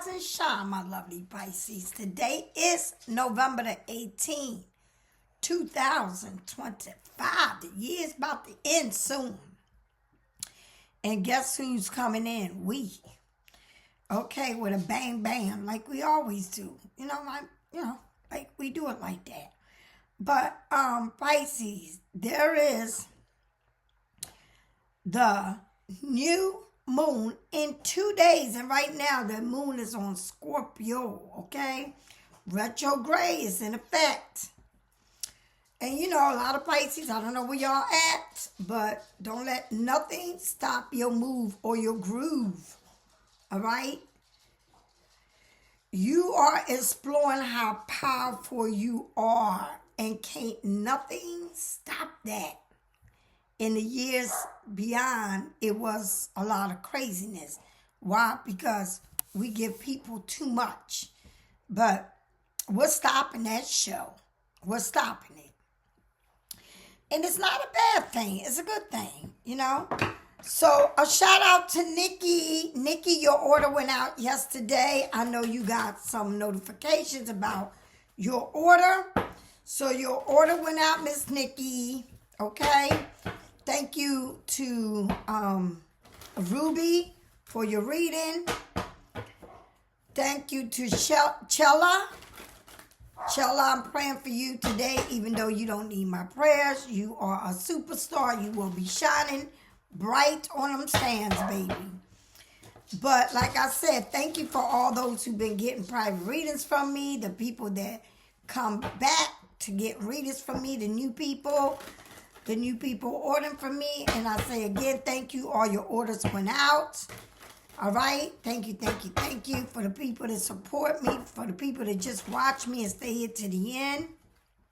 rise and shine, my lovely Pisces. Today is November the 18th, 2025. The year's about to end soon. And guess who's coming in? We. Okay, with a bang bang, like we always do. Like we do it like that. But Pisces, there is the new moon in 2 days, and right now the moon is on Scorpio. Okay, retrograde is in effect, and a lot of Pisces, I don't know where y'all at, but don't let nothing stop your move or your groove. All right, you are exploring how powerful you are, and can't nothing stop that. In the years beyond, it was a lot of craziness. Why? Because we give people too much. But we're stopping that show. We're stopping it. And it's not a bad thing. It's a good thing, So a shout out to Nikki. Nikki, your order went out yesterday. I know you got some notifications about your order. So your order went out, Miss Nikki. Okay? Thank you to Ruby for your reading. Thank you to Chella. Chella, I'm praying for you today, even though you don't need my prayers. You are a superstar. You will be shining bright on them stands, baby. But like I said, thank you for all those who've been getting private readings from me, the people that come back to get readings from me, the new people ordering from me. And I say again, thank you. All your orders went out. All right. Thank you for the people that support me, for the people that just watch me and stay here to the end,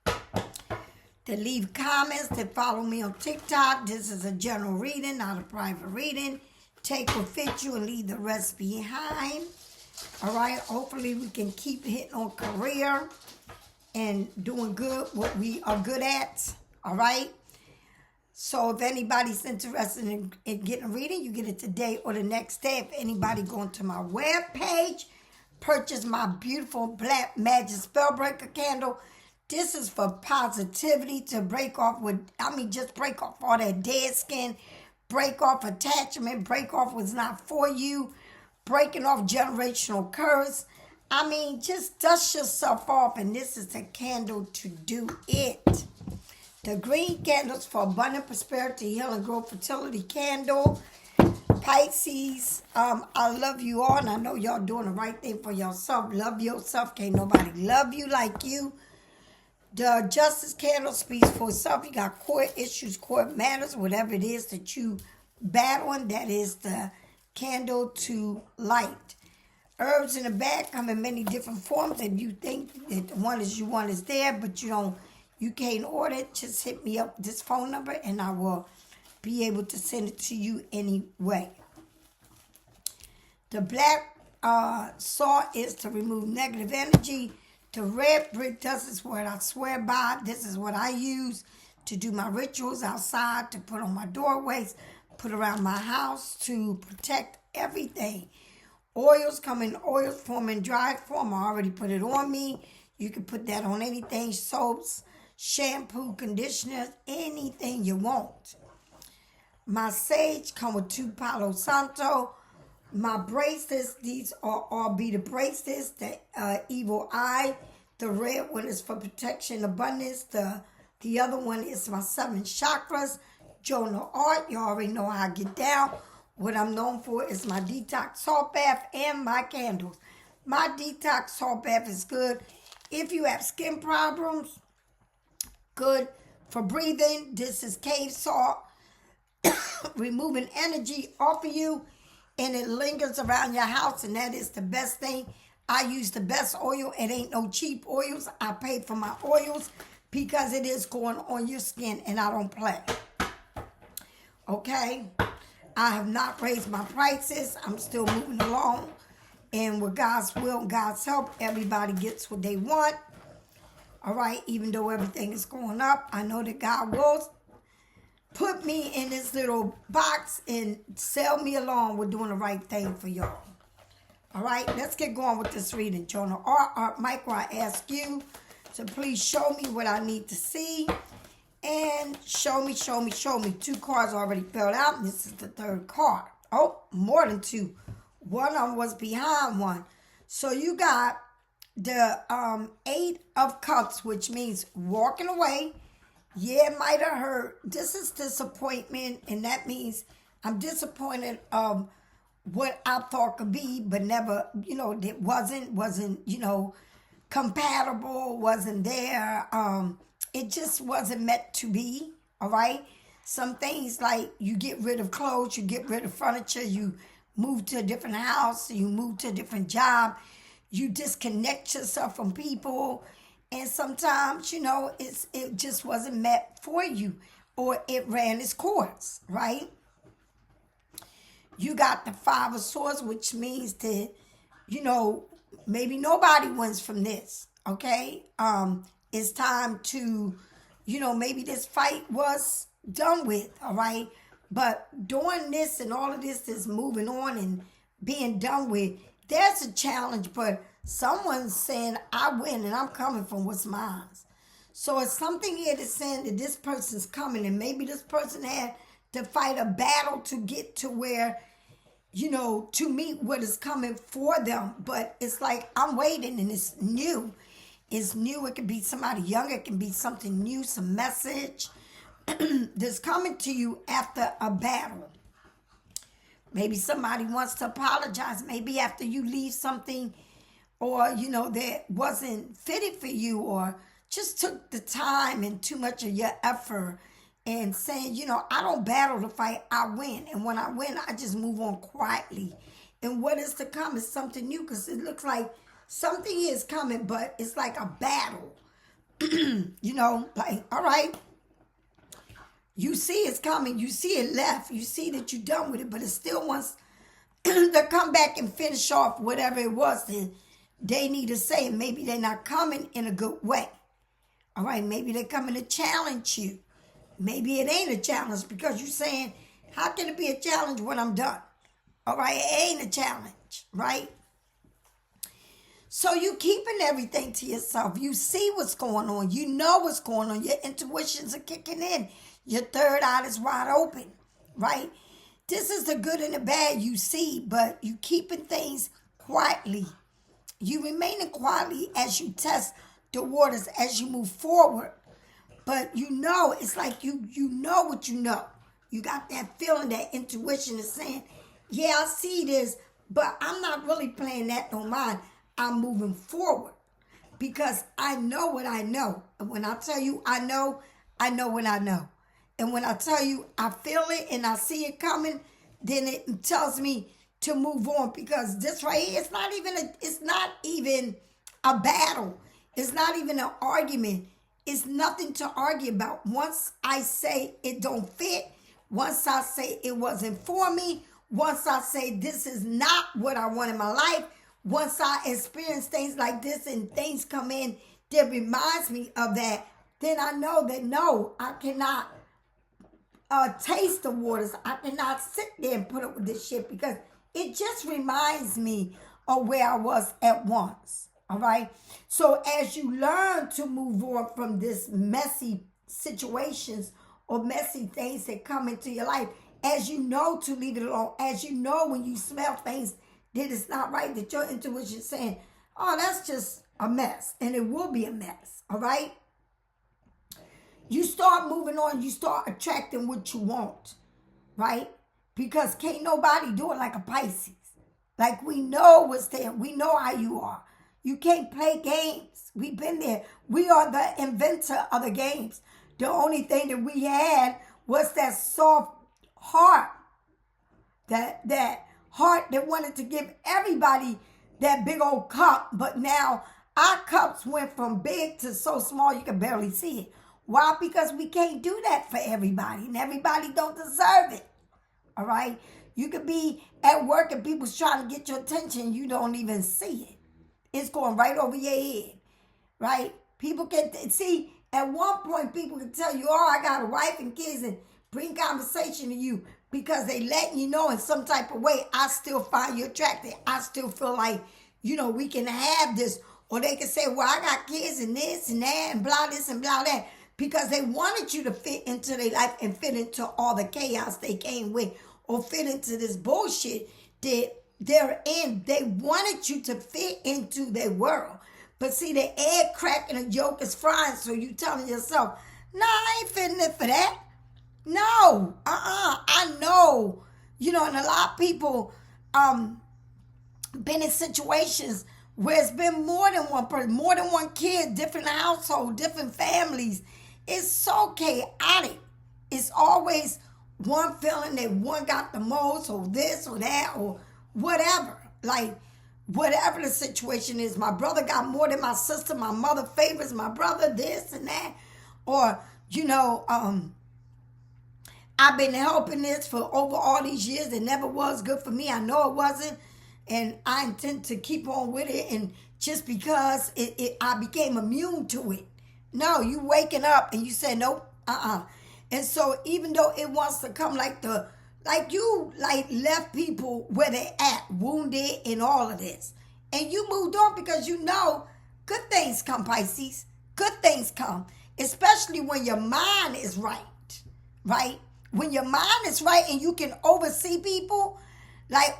that leave comments, that follow me on TikTok. This is a general reading, not a private reading. Take what fits you and leave the rest behind. All right. Hopefully we can keep hitting on career and doing good, what we are good at. All right. So if anybody's interested in getting a reading, you get it today or the next day. If anybody going to my webpage, purchase my beautiful Black Magic Spellbreaker candle. This is for positivity, to break off just break off all that dead skin, break off attachment, break off what's not for you, breaking off generational curse. Just dust yourself off, and this is the candle to do it. The green candles for abundant prosperity, healing, growth, fertility candle. Pisces, I love you all, and I know y'all doing the right thing for yourself. Love yourself. Can't nobody love you like you. The justice candle speaks for itself. You got court issues, court matters, whatever it is that you battling, that is the candle to light. Herbs in the bag come in many different forms. If you think that the one is you want is there, but you can't order it, just hit me up with this phone number and I will be able to send it to you anyway. The black salt is to remove negative energy. The red brick dust is what I swear by. This is what I use to do my rituals outside, to put on my doorways, put around my house, to protect everything. Oils come in oil form and dry form. I already put it on me. You can put that on anything, soaps, shampoo, conditioners, anything you want. My sage come with 2 Palo Santo. My bracelets, these are all beaded bracelets. The evil eye. The red one is for protection, abundance. The other one is my 7 chakras. Jonah art. You already know how I get down. What I'm known for is my detox salt bath and my candles. My detox salt bath is good if you have skin problems. Good for breathing. This is cave salt, removing energy off of you, and it lingers around your house, and that is the best thing. I use the best oil. It ain't no cheap oils. I pay for my oils because it is going on your skin, and I don't play. Okay? I have not raised my prices. I'm still moving along, and with God's will and God's help, everybody gets what they want. All right, even though everything is going up, I know that God will put me in this little box and sell me along with doing the right thing for y'all. All right, let's get going with this reading, Jonah. Michael, I ask you to please show me what I need to see. And show me. 2 cards already filled out. And this is the 3rd card. Oh, more than 2. One of them was behind one. So you got the 8 of Cups, which means walking away. Yeah, it might have hurt. This is disappointment, and that means I'm disappointed of what I thought could be, but never, it wasn't, compatible, wasn't there. It just wasn't meant to be, all right? Some things like you get rid of clothes, you get rid of furniture, you move to a different house, you move to a different job, you disconnect yourself from people, and sometimes, it just wasn't meant for you, or it ran its course, right? You got the 5 of Swords, which means that, maybe nobody wins from this, okay? It's time to, maybe this fight was done with, all right? But doing this and all of this is moving on and being done with, there's a challenge, but someone's saying, I win and I'm coming from what's mine. So it's something here that's saying that this person's coming, and maybe this person had to fight a battle to get to where, to meet what is coming for them. But it's like, I'm waiting, and it's new. It's new. It could be somebody younger. It can be something new, some message that's coming to you after a battle. Maybe somebody wants to apologize. Maybe after you leave something, or, that wasn't fitted for you, or just took the time and too much of your effort, and saying, I don't battle to fight, I win. And when I win, I just move on quietly. And what is to come is something new, because it looks like something is coming, but it's like a battle. Like, all right, you see it's coming, you see it left, you see that you're done with it, but it still wants to come back and finish off whatever it was that they need to say. Maybe they're not coming in a good way. All right, maybe they're coming to challenge you. Maybe it ain't a challenge, because you're saying, how can it be a challenge when I'm done? All right, it ain't a challenge, right? So you keeping everything to yourself. You see what's going on. You know what's going on. Your intuitions are kicking in. Your 3rd eye is wide open, right? This is the good and the bad you see, but you keeping things quietly. You remaining quietly as you test the waters, as you move forward. But it's like you know what you know. You got that feeling, that intuition is saying, yeah, I see this, but I'm not really playing that no mind. I'm moving forward, because I know what I know. And when I tell you I know what I know. And when I tell you I feel it and I see it coming, then it tells me to move on, because this right here, it's not even a battle. It's not even an argument. It's nothing to argue about. Once I say it don't fit, once I say it wasn't for me, once I say this is not what I want in my life, once I experience things like this and things come in that reminds me of that, then I know that no, I cannot taste the waters. I cannot sit there and put up with this shit, because it just reminds me of where I was at once. All right. So as you learn to move on from this messy situations or messy things that come into your life, as you know to leave it alone, as you know when you smell things that it's not right, that your intuition is saying, oh, that's just a mess, and it will be a mess. All right. You start moving on. You start attracting what you want, right? Because can't nobody do it like a Pisces. Like, we know what's there. We know how you are. You can't play games. We've been there. We are the inventor of the games. The only thing that we had was that soft heart. That heart that wanted to give everybody that big old cup. But now our cups went from big to so small you can barely see it. Why? Because we can't do that for everybody. And everybody don't deserve it. All right? You could be at work and people's trying to get your attention. You don't even see it. It's going right over your head, right? People can see, at one point, people can tell you, oh, I got a wife and kids, and bring conversation to you. because they letting you know in some type of way, I still find you attractive. I still feel like, we can have this. Or they can say, well, I got kids and this and that and blah this and blah that. Because they wanted you to fit into their life and fit into all the chaos they came with. Or fit into this bullshit that they're in. They wanted you to fit into their world. But see, the egg cracking a yolk is frying. So you telling yourself, nah, I ain't fitting it for that. No, I know, and a lot of people been in situations where it's been more than one person, more than one kid, different households, different families. It's so chaotic. It's always one feeling that one got the most, or this or that, or whatever. Like, whatever the situation is. My brother got more than my sister. My mother favors my brother, this and that. Or, I've been helping this for over all these years. It never was good for me. I know it wasn't. And I intend to keep on with it. And just because I became immune to it. No, you waking up and you say, nope, And so even though it wants to come like you left people where they at, wounded and all of this. And you moved on because good things come, Pisces. Good things come. Especially when your mind is right. Right? When your mind is right and you can oversee people,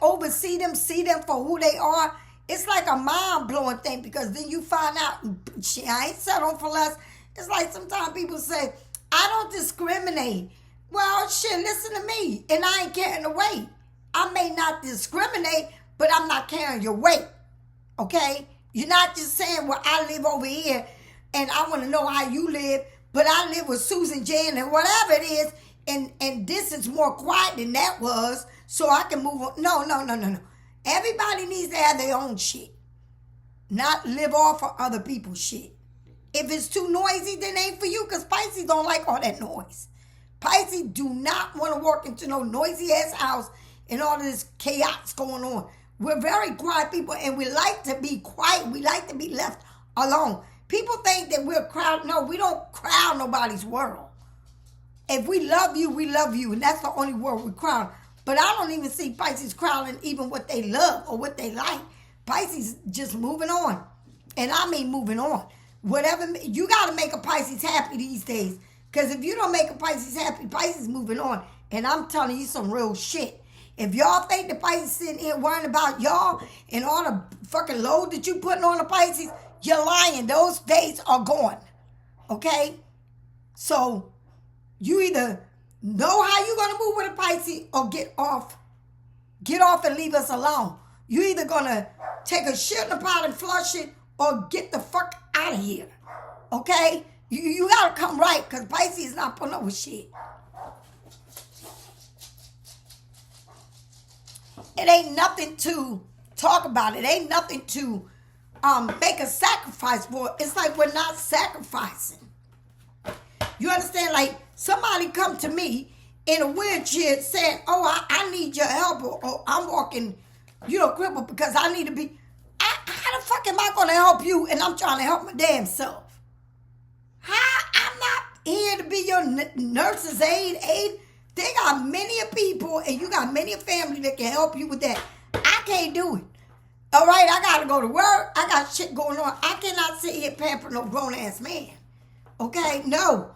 oversee them, see them for who they are, it's like a mind-blowing thing because then you find out, shit, I ain't settling for less. It's like sometimes people say, I don't discriminate. Well, shit, listen to me, and I ain't carrying the weight. I may not discriminate, but I'm not carrying your weight, okay? You're not just saying, well, I live over here, and I want to know how you live, but I live with Susan Jan and whatever it is, and this is more quiet than that was, so I can move on. No. Everybody needs to have their own shit, not live off of other people's shit. If it's too noisy, then it ain't for you, because Pisces don't like all that noise. Pisces do not want to walk into no noisy-ass house and all this chaos going on. We're very quiet people, and we like to be quiet. We like to be left alone. People think that we're crowd. No, we don't crowd nobody's world. If we love you, we love you, and that's the only word we crowd. But I don't even see Pisces crowding even what they love or what they like. Pisces just moving on. And I mean moving on. Whatever, you got to make a Pisces happy these days. Because if you don't make a Pisces happy, Pisces moving on. And I'm telling you some real shit. If y'all think the Pisces sitting here worrying about y'all and all the fucking load that you putting on the Pisces, you're lying. Those days are gone. Okay? So, you either know how you're going to move with a Pisces or get off. Get off and leave us alone. You either going to take a shit in the pot and flush it or get the fuck out of here. Okay? You got to come right because Pisces is not putting up with shit. It ain't nothing to talk about. It ain't nothing to make a sacrifice for. It's like we're not sacrificing. You understand? Like somebody come to me in a wheelchair saying, oh, I need your help or I'm walking, crippled because I need to be. How the fuck am I going to help you and I'm trying to help my damn self? I'm not here to be your nurse's aid. They got many people and you got many family that can help you with that. I can't do it. All right, I got to go to work. I got shit going on. I cannot sit here pamper no grown-ass man. Okay? No.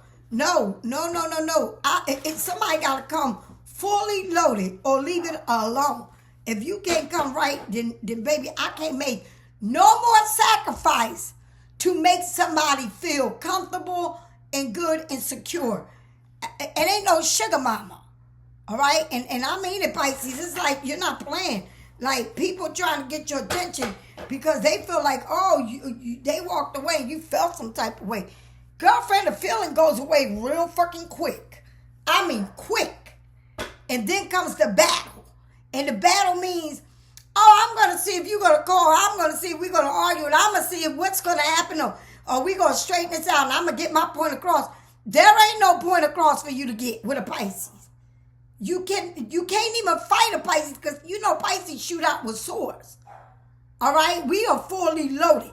If somebody got to come fully loaded or leave it alone. If you can't come right, then baby, I can't make no more sacrifice to make somebody feel comfortable and good and secure. It ain't no sugar mama. All right? And I mean it, Pisces. It's like you're not playing. Like people trying to get your attention because they feel like, they walked away and you felt some type of way. Girlfriend, the feeling goes away real fucking quick. I mean quick. And then comes the battle. And the battle means, I'm going to see if you're going to call. I'm going to see if we're going to argue. And I'm going to see if what's going to happen. Or we're going to straighten this out. And I'm going to get my point across. There ain't no point across for you to get with a Pisces. You can't even fight a Pisces because Pisces shoot out with swords. All right? We are fully loaded.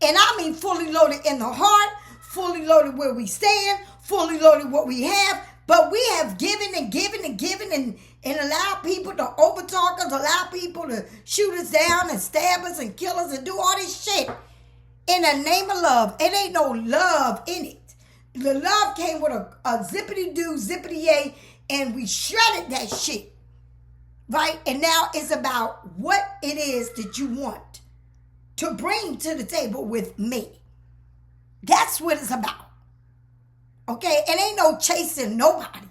And I mean fully loaded in the heart, fully loaded where we stand, fully loaded what we have. But we have given and given and given and allowed people to overtalk us, allow people to shoot us down and stab us and kill us and do all this shit in the name of love. It ain't no love in it. The love came with a zippity-doo, zippity-yay, and we shredded that shit. Right? And now it's about what it is that you want to bring to the table with me. That's what it's about. Okay? It ain't no chasing nobody.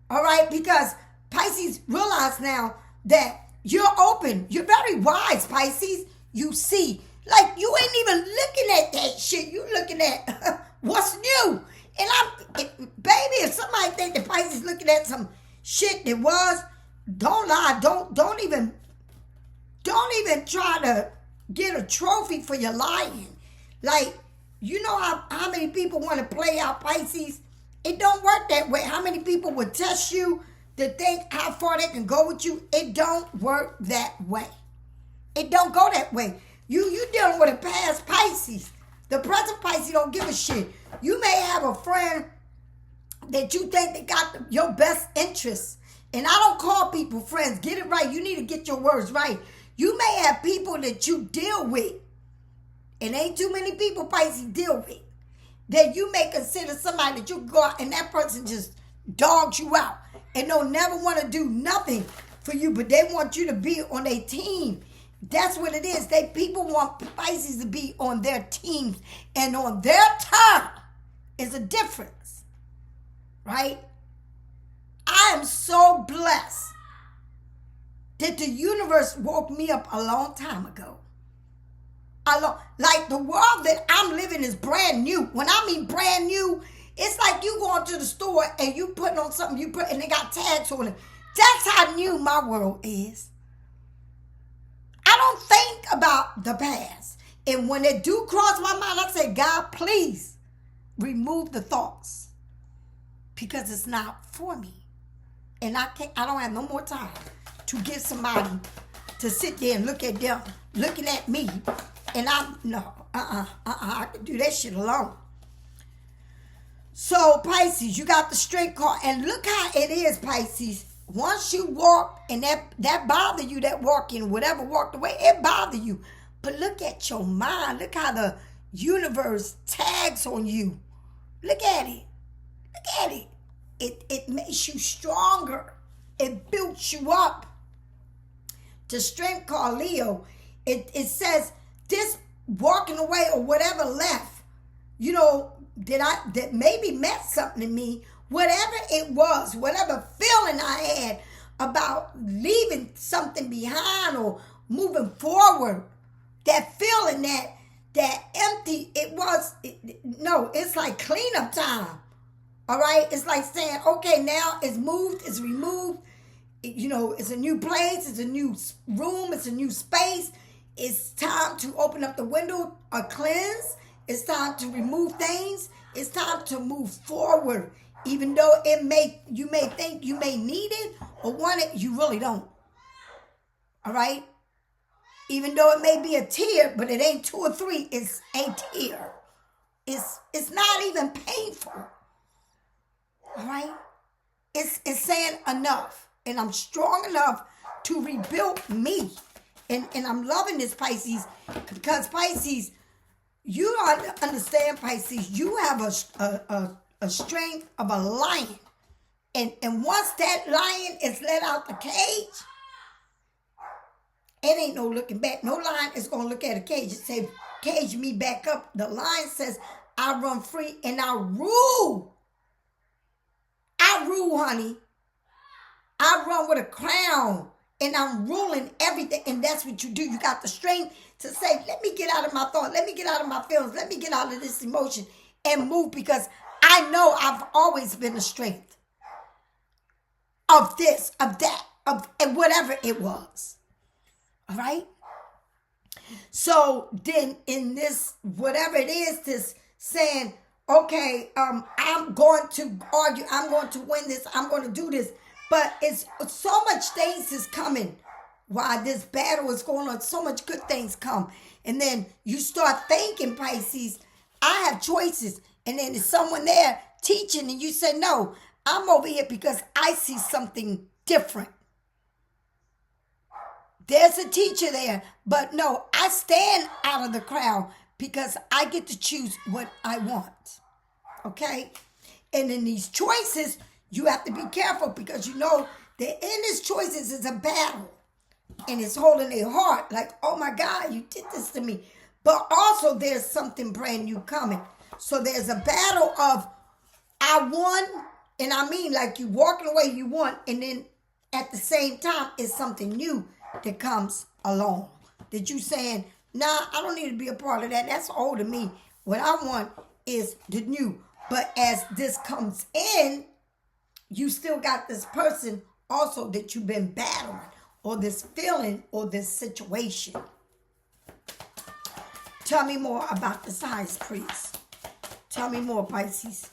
All right? Because Pisces realize now that you're open. You're very wise, Pisces. You see. Like, you ain't even looking at that shit. You looking at what's new. And baby, if somebody think that Pisces looking at some shit that was, don't lie. Don't even try to get a trophy for your lying. Like, you know how many people want to play out Pisces? It don't work that way. How many people would test you to think how far they can go with you? It don't work that way. It don't go that way. You dealing with a past Pisces. The present Pisces don't give a shit. You may have a friend that you think they got your best interests. And I don't call people friends. Get it right. You need to get your words right. You may have people that you deal with. And ain't too many people Pisces deal with. That you may consider somebody that you go out and that person just dogs you out. And don't never want to do nothing for you. But they want you to be on their team. That's what it is. People want Pisces to be on their teams. And on their time is a difference. Right? I am so blessed that the universe woke me up a long time ago. Like the world that I'm living is brand new. When I mean brand new, it's like you going to the store and you putting on something and they got tags on it. That's how new my world is. I don't think about the past. And when it do cross my mind, I say, God, please remove the thoughts. Because it's not for me. And I don't have no more time to give somebody to sit there and look at them looking at me. And I can do that shit alone. So, Pisces, you got the strength card. And look how it is, Pisces. Once you walk and that bother you, that walking, whatever walked away, it bother you. But look at your mind. Look how the universe tags on you. Look at it. Look at it. It makes you stronger. It builds you up. The strength card, Leo, it says this walking away or whatever left, you know, that maybe meant something to me, whatever it was, whatever feeling I had about leaving something behind or moving forward, that feeling, that empty, it's like cleanup time. All right? It's like saying, okay, now it's moved, it's removed. It's a new place, it's a new room, it's a new space. It's time to open up the window, cleanse. It's time to remove things. It's time to move forward. Even though you may think you may need it or want it, you really don't. All right? Even though it may be a tear, but it ain't 2 or 3, it's a tear. It's not even painful. All right? It's saying enough. And I'm strong enough to rebuild me. And I'm loving this, Pisces, because Pisces, you don't understand, Pisces, you have a strength of a lion. And once that lion is let out the cage, it ain't no looking back. No lion is going to look at a cage and say, cage me back up. The lion says, I run free and I rule. I rule, honey. I run with a crown and I'm ruling everything. And that's what you do. You got the strength to say, let me get out of my thought. Let me get out of my feelings. Let me get out of this emotion and move, because I know I've always been the strength of this, of that, and whatever it was. All right? So then in this, whatever it is, this saying, okay, I'm going to argue. I'm going to win this. I'm going to do this. But it's so much things is coming while this battle is going on. So much good things come. And then you start thinking, Pisces, I have choices. And then there's someone there teaching and you say, no, I'm over here because I see something different. There's a teacher there, but no, I stand out of the crowd because I get to choose what I want. Okay? And in these choices, you have to be careful because you know that in these choices is a battle. And it's holding their heart like, oh my God, you did this to me. But also there's something brand new coming. So there's a battle of I won, and I mean like you walking away, you won, and then at the same time, it's something new that comes along. That you saying, nah, I don't need to be a part of that. That's old to me. What I want is the new. But as this comes in, you still got this person also that you've been battling, or this feeling, or this situation. Tell me more about this highest priest. Tell me more, Pisces.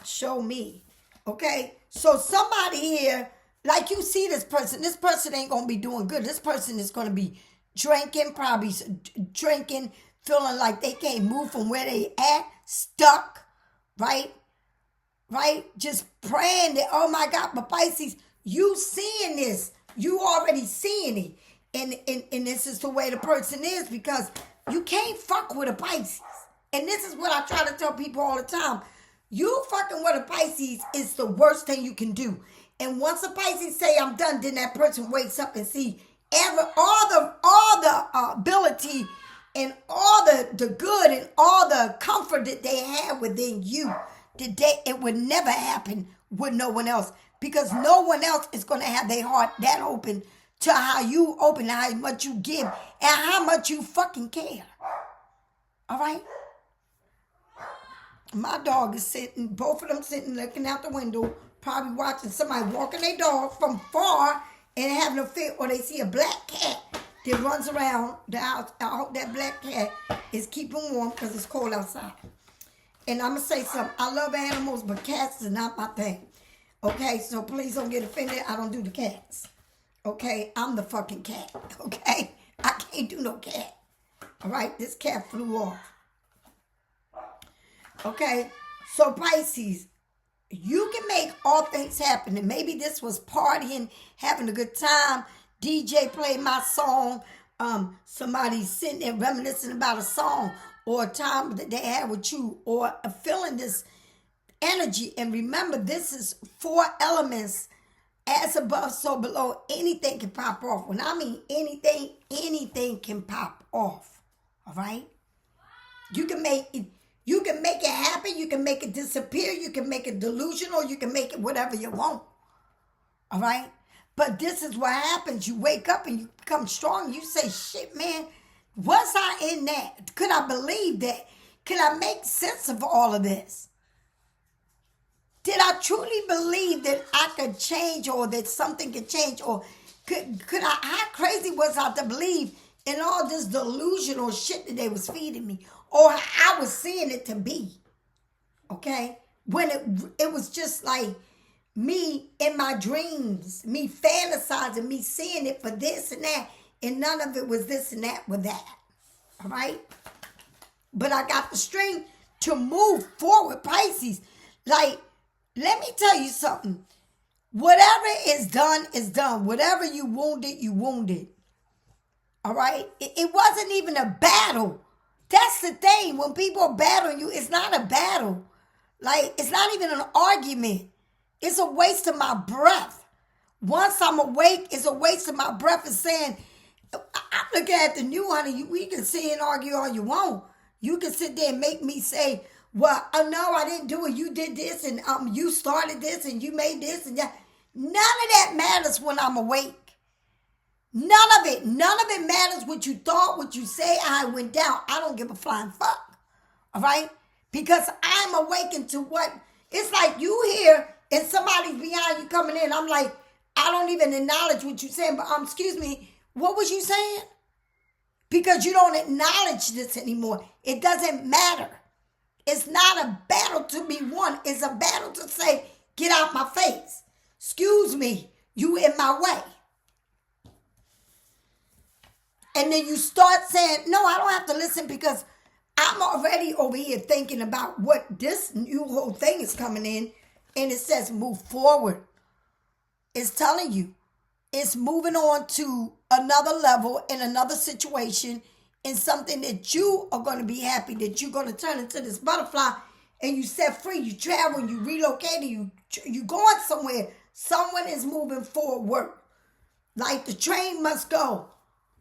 Show me. Okay? So somebody here, like you see this person ain't going to be doing good. This person is going to be drinking, probably drinking, feeling like they can't move from where they at, stuck, right? Right? Just praying that, oh my God, but Pisces, you seeing this. You already seeing it. And this is the way the person is because you can't fuck with a Pisces. And this is what I try to tell people all the time. You fucking with a Pisces is the worst thing you can do. And once a Pisces say I'm done, then that person wakes up and see all the ability and all the good and all the comfort that they have within you. It would never happen with no one else because no one else is going to have their heart that open to how you open, how much you give, and how much you fucking care. All right? My dog is sitting, both of them sitting, looking out the window, probably watching somebody walking their dog from far and having a fit, or they see a black cat that runs around the house. I hope that black cat is keeping warm because it's cold outside. And I'm going to say something. I love animals, but cats is not my thing. Okay, so please don't get offended. I don't do the cats. Okay, I'm the fucking cat. Okay, I can't do no cat. All right, this cat flew off. Okay, so Pisces, you can make all things happen. And maybe this was partying, having a good time. DJ played my song. Somebody sitting there reminiscing about a song or a time that they had with you, or feeling this energy. And remember, this is 4 elements. As above, so below. Anything can pop off. When I mean anything, anything can pop off. All right? You can make it happen. You can make it disappear. You can make it delusional. You can make it whatever you want. All right? But this is what happens. You wake up and you become strong. You say, shit, man, was I in that? Could I believe that? Could I make sense of all of this? Did I truly believe that I could change, or that something could change? Or could I, how crazy was I to believe in all this delusional shit that they was feeding me? Or how I was seeing it to be? Okay? When it was just like me in my dreams, me fantasizing, me seeing it for this and that, and none of it was this and that with that. All right? But I got the strength to move forward, Pisces. Like, let me tell you something. Whatever is done, is done. Whatever you wounded, you wounded. All right? It wasn't even a battle. That's the thing. When people are battling you, it's not a battle. Like, it's not even an argument. It's a waste of my breath. Once I'm awake, it's a waste of my breath. It's saying, I'm looking at the new honey. We can sit and argue all you want. You can sit there and make me say, well, no, I didn't do it. You did this, and you started this, and you made this, and that. None of that matters when I'm awake. None of it. None of it matters what you thought, what you say, how it went down. I don't give a flying fuck. All right? Because I'm awakened to what, it's like you here, and somebody's behind you coming in. I'm like, I don't even acknowledge what you're saying, but excuse me, what was you saying? Because you don't acknowledge this anymore. It doesn't matter. It's not a battle to be won. It's a battle to say, get out my face. Excuse me, you in my way. And then you start saying, no, I don't have to listen because I'm already over here thinking about what this new whole thing is coming in. And it says move forward. It's telling you. It's moving on to another level in another situation in something that you are going to be happy that you're going to turn into this butterfly and you set free. You travel, you relocate, you going somewhere. Someone is moving forward. Like the train must go.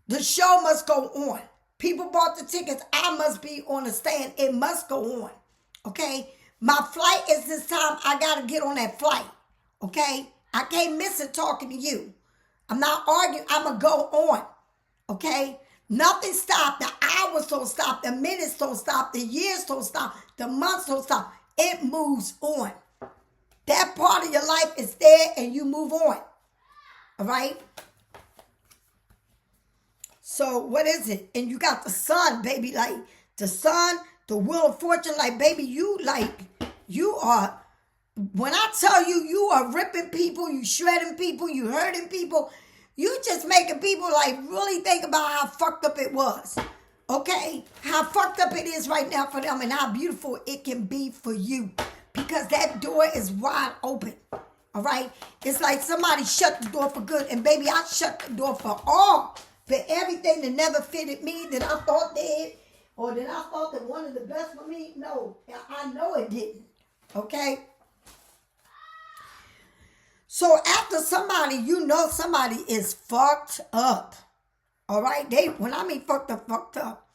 The show must go on. People bought the tickets. I must be on the stand. It must go on. Okay? My flight is this time. I got to get on that flight. Okay? I can't miss it talking to you. I'm not arguing. I'm going to go on. Okay? Nothing stopped. The hours don't stop. The minutes don't stop. The years don't stop. The months don't stop. It moves on. That part of your life is there and you move on. All right? So what is it? And you got the sun, baby. Like the sun, the wheel of fortune. Like, baby, you are, when I tell you, you are ripping people, you shredding people, you hurting people. You just making people like really think about how fucked up it was. Okay? How fucked up it is right now for them and how beautiful it can be for you. Because that door is wide open. All right? It's like somebody shut the door for good. And baby, I shut the door for all. For everything that never fitted me, that I thought did. Or that I thought that wanted the best for me. No, I know it didn't. Okay? So after somebody, you know somebody is fucked up. All right? When I mean fucked up,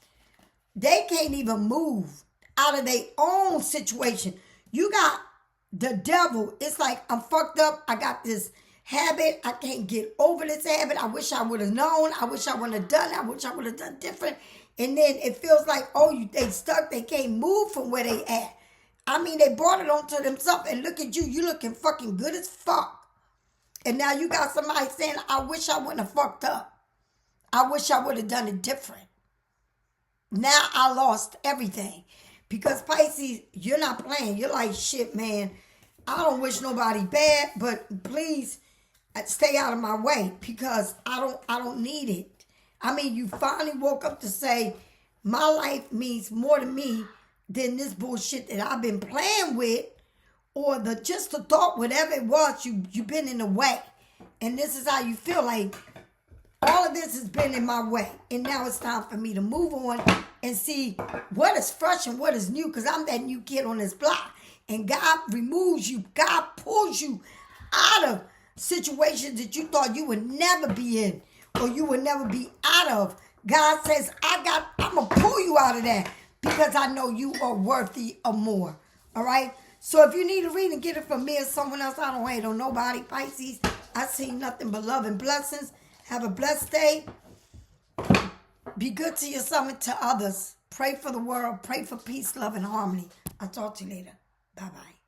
they can't even move out of their own situation. You got the devil. It's like, I'm fucked up. I got this habit. I can't get over this habit. I wish I would have known. I wish I would have done it. I wish I would have done different. And then it feels like, oh, they stuck. They can't move from where they at. I mean, they brought it onto themselves. And look at you. You looking fucking good as fuck. And now you got somebody saying, I wish I wouldn't have fucked up. I wish I would have done it different. Now I lost everything. Because Pisces, you're not playing. You're like, shit, man. I don't wish nobody bad, but please stay out of my way because I don't need it. I mean, you finally woke up to say, my life means more to me than this bullshit that I've been playing with. Or just the thought, whatever it was, you've been in the way. And this is how you feel like all of this has been in my way. And now it's time for me to move on and see what is fresh and what is new. Because I'm that new kid on this block. And God removes you. God pulls you out of situations that you thought you would never be in. Or you would never be out of. God says, I'm going to pull you out of that. Because I know you are worthy of more. All right? So if you need a reading, get it from me or someone else. I don't hate on nobody. Pisces, I see nothing but love and blessings. Have a blessed day. Be good to yourself and to others. Pray for the world. Pray for peace, love, and harmony. I'll talk to you later. Bye-bye.